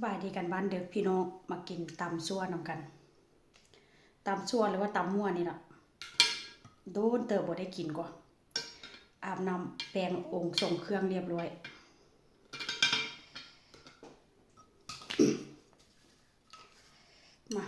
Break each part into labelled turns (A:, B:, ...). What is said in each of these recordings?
A: บายดีกันบ้านเด็กพี่น้องมากินตำซั่วนำกันตำซั่วหรือว่าตำมั่วนี่ล่ะโดนเติบบ่ได้กินกว่าอาบน้ำแปรงองค์ทรงเครื่องเรียบร้อยมา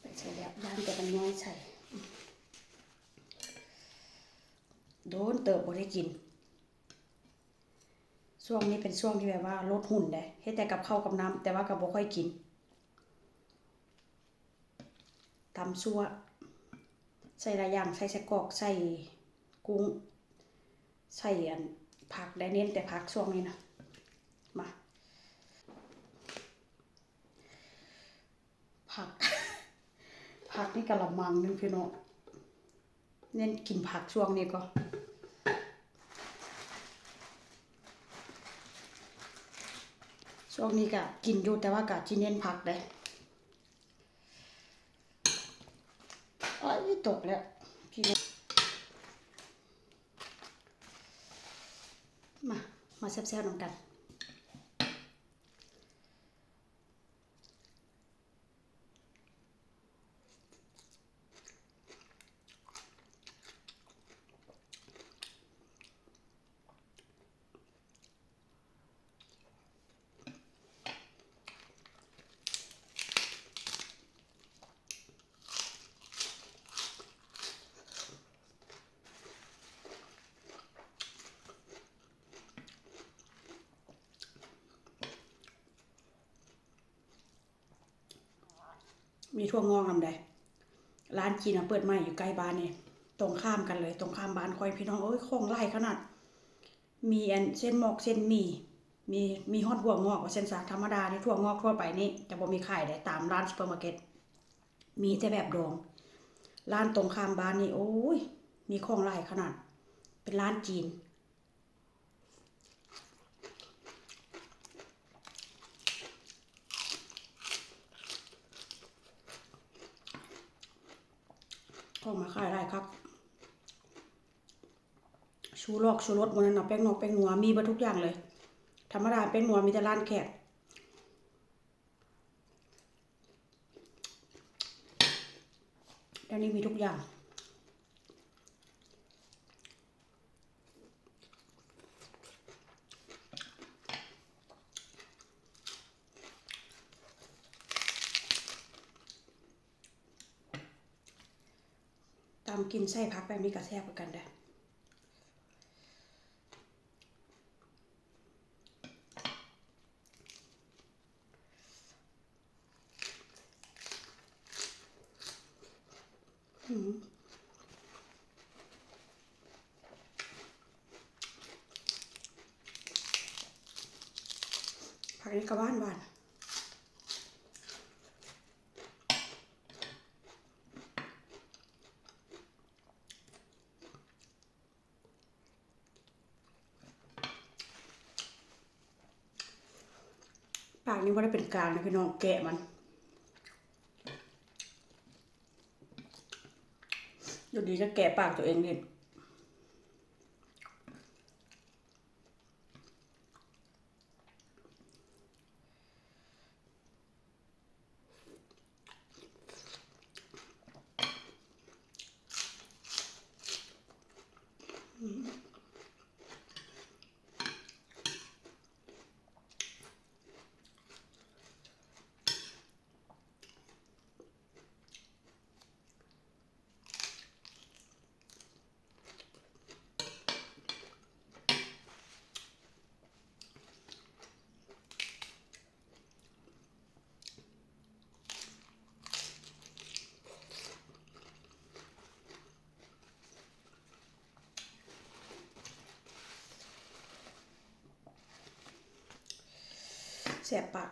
A: ไปใส่แล้วย่านแต่มันน้อยใส่โดนเติบบ่ได้กินช่วงนี้เป็นช่วงที่แบบว่าลดหุ่นได้เฮ็ดแต่กับข้าวกับน้ำแต่ว่าก็บ่ค่อยกินตำซั่วใส่หลายอย่างใส่ไส้กรอกใส่กุ้งใส่ผักได้เน้นแต่ผักช่วงนี้นะมาผัก ผักนี่กะละมังนึงพี่น้องเน้นกินผักช่วงนี้ก็ช่วงนี้ก็กินอยู่แต่ว่าก็สิเน้นผักเด้อ้ายตกแล้วพี่น้องมาแซ่บๆนำกันมีถั่วงอกนำใดร้านจีนเปิดใหม่อยู่ใกล้บ้านนี่ตรงข้ามกันเลยตรงข้ามบ้านค่อยพี่น้องเอ้ยของหลายขนาดมีเส้นหมอกเส้นหมี่มีฮอดหัวงอกว่าเส้นสาธรรมดานี่ถั่วงอกทั่วไปนี่จะบ่มีขายได้ตามร้านซุปเปอร์มาร์เก็ตมีแต่แบบดองร้านตรงข้ามบ้านนี่โอ้ยมีของหลายขนาดเป็นร้านจีนของมาขายหลายครับชูรอกชูรสหมดนั่นน่ะแป้งนอกแป้งนัวมีเบิดทุกอย่างเลยธรรมดาแป้งนัวมีแต่ร้านแขกแล้วนี่มีทุกอย่างตามกินไส้ผักแบบนี้ก็แซ่บเหมือนกันได้ผักนี้ก็หวานปากนี้บ่ได้เป็นกลางนะพี่น้องแกะมันอยู่ดีจะแกะปากตัวเองนี่แซ่บปาก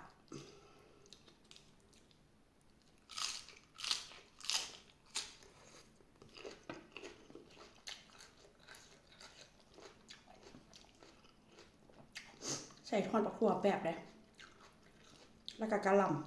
A: ส่ทอดบักถั่วแป๊บเลยแล้วก็กะหล่ำ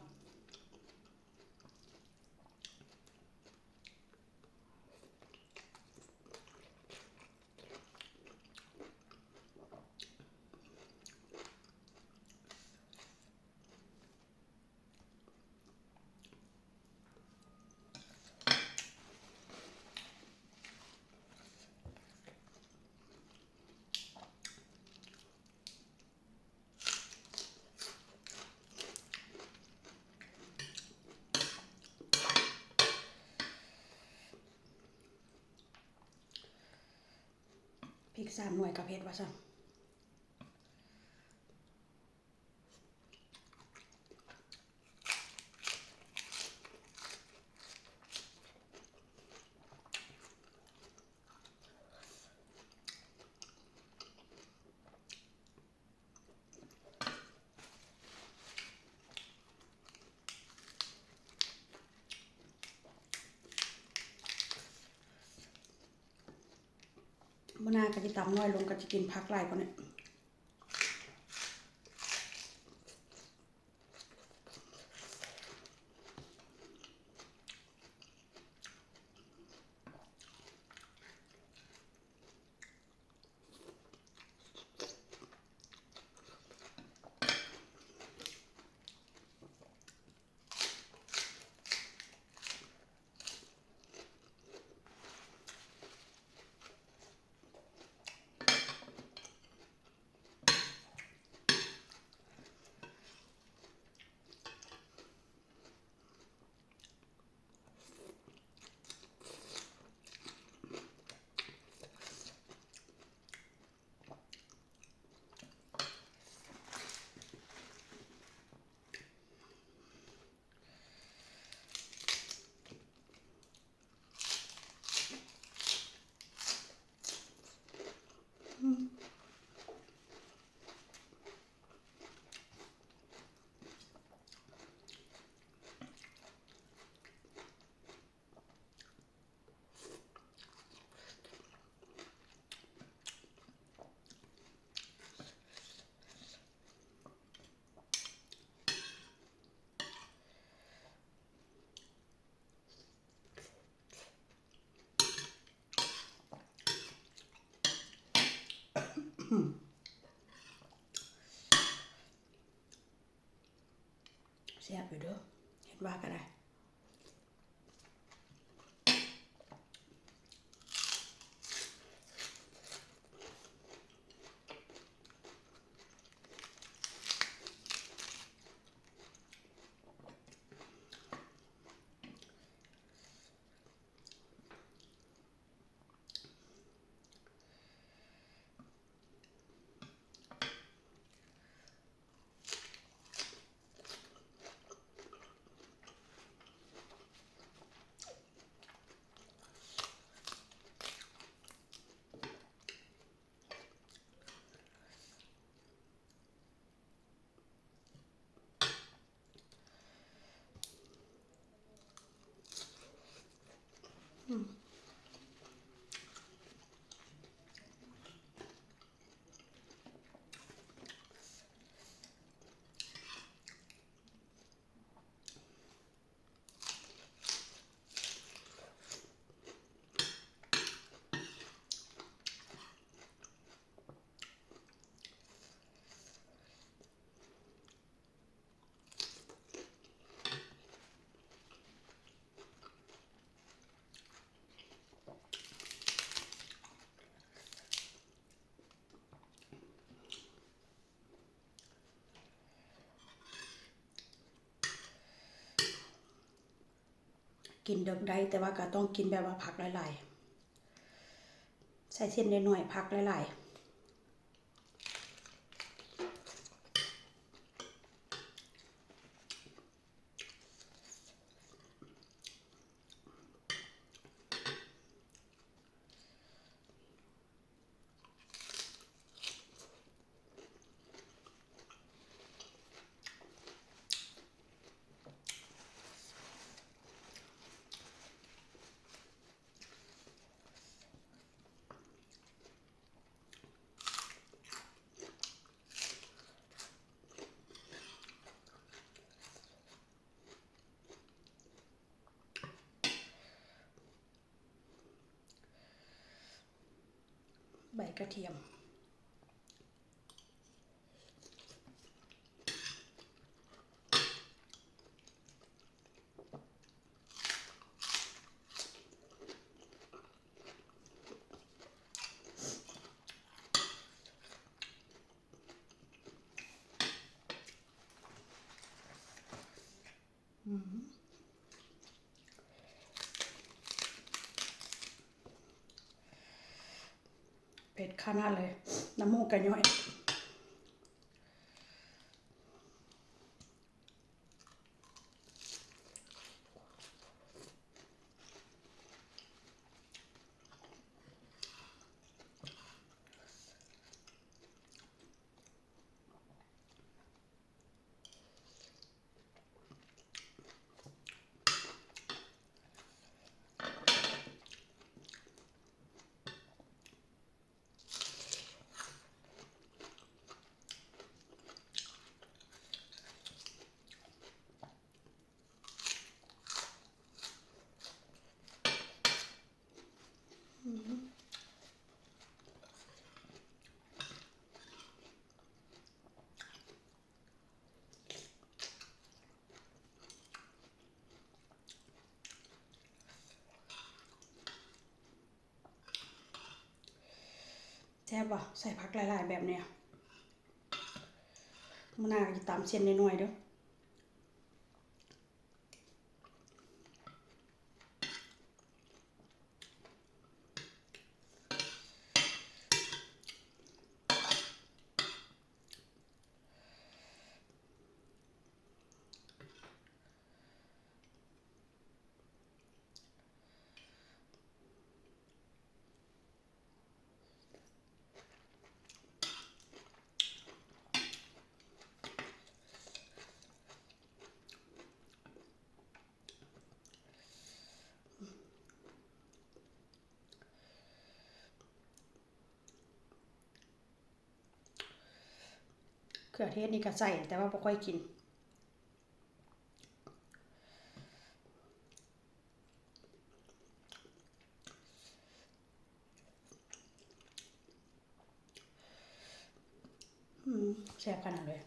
A: พริก3หน่วยกับเผ็ดว่าซั่นมื้อหน้าก็สิตำน้อยลงก็สิกินผักหลายกว่านี้แซ่บอยู่เด้อเฮ็ดว่าก็ได้กินเดึกได้แต่ว่าก็ต้องกินแบบว่าผักหลายๆใส่เส้นน้อยๆผักหลายๆ ใบกระเทียมเผ็ดขนาดเลยน้ำมูกกระย้อยแซ่บว่ะใส่ผักหลายๆแบบเนี้ยมันน่าจะตามเส้นน้อยๆเด้อเขือเทศนี่ก็ใส่แต่ว่าบ่ค่อยกินแซ่บขนาดเลย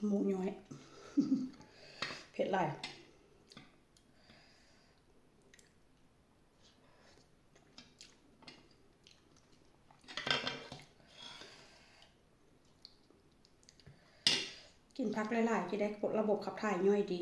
A: หมูย้อยเผ็ดหลายกินผักหลายๆจะได้ระบบขับถ่ายย่อยดี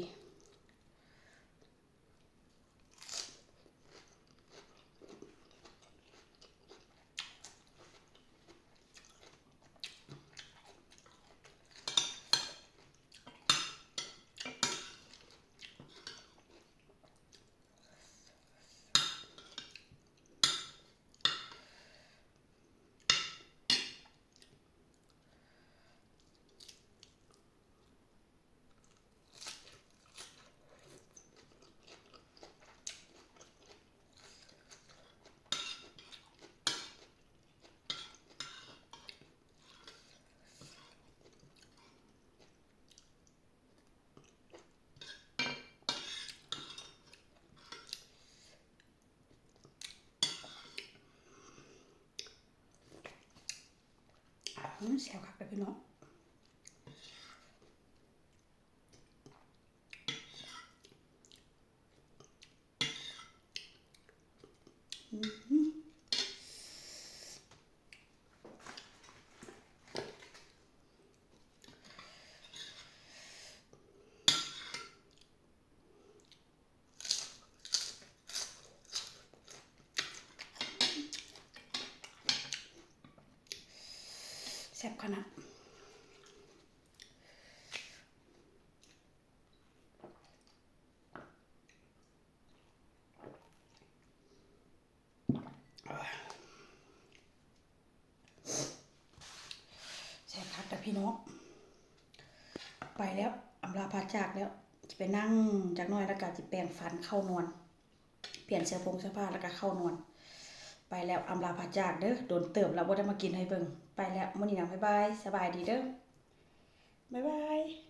A: แซ่บคักเลยพี่น้องแซ่บขนาด พี่น้องไปแล้วอำลาพาจากแล้วจะไปนั่งจากน้อยแล้วก็จะแปรงฟันเข้านอนเปลี่ยนเสื้อผ้าแล้วก็เข้านอนไปแล้วอำลาพาจากเด้อโดนเติมแล้วบ่ได้มากินให้เบิ่งไปแล้วมื้อนี้นะบ๊ายบายสบายดีเด้อบ๊ายบาย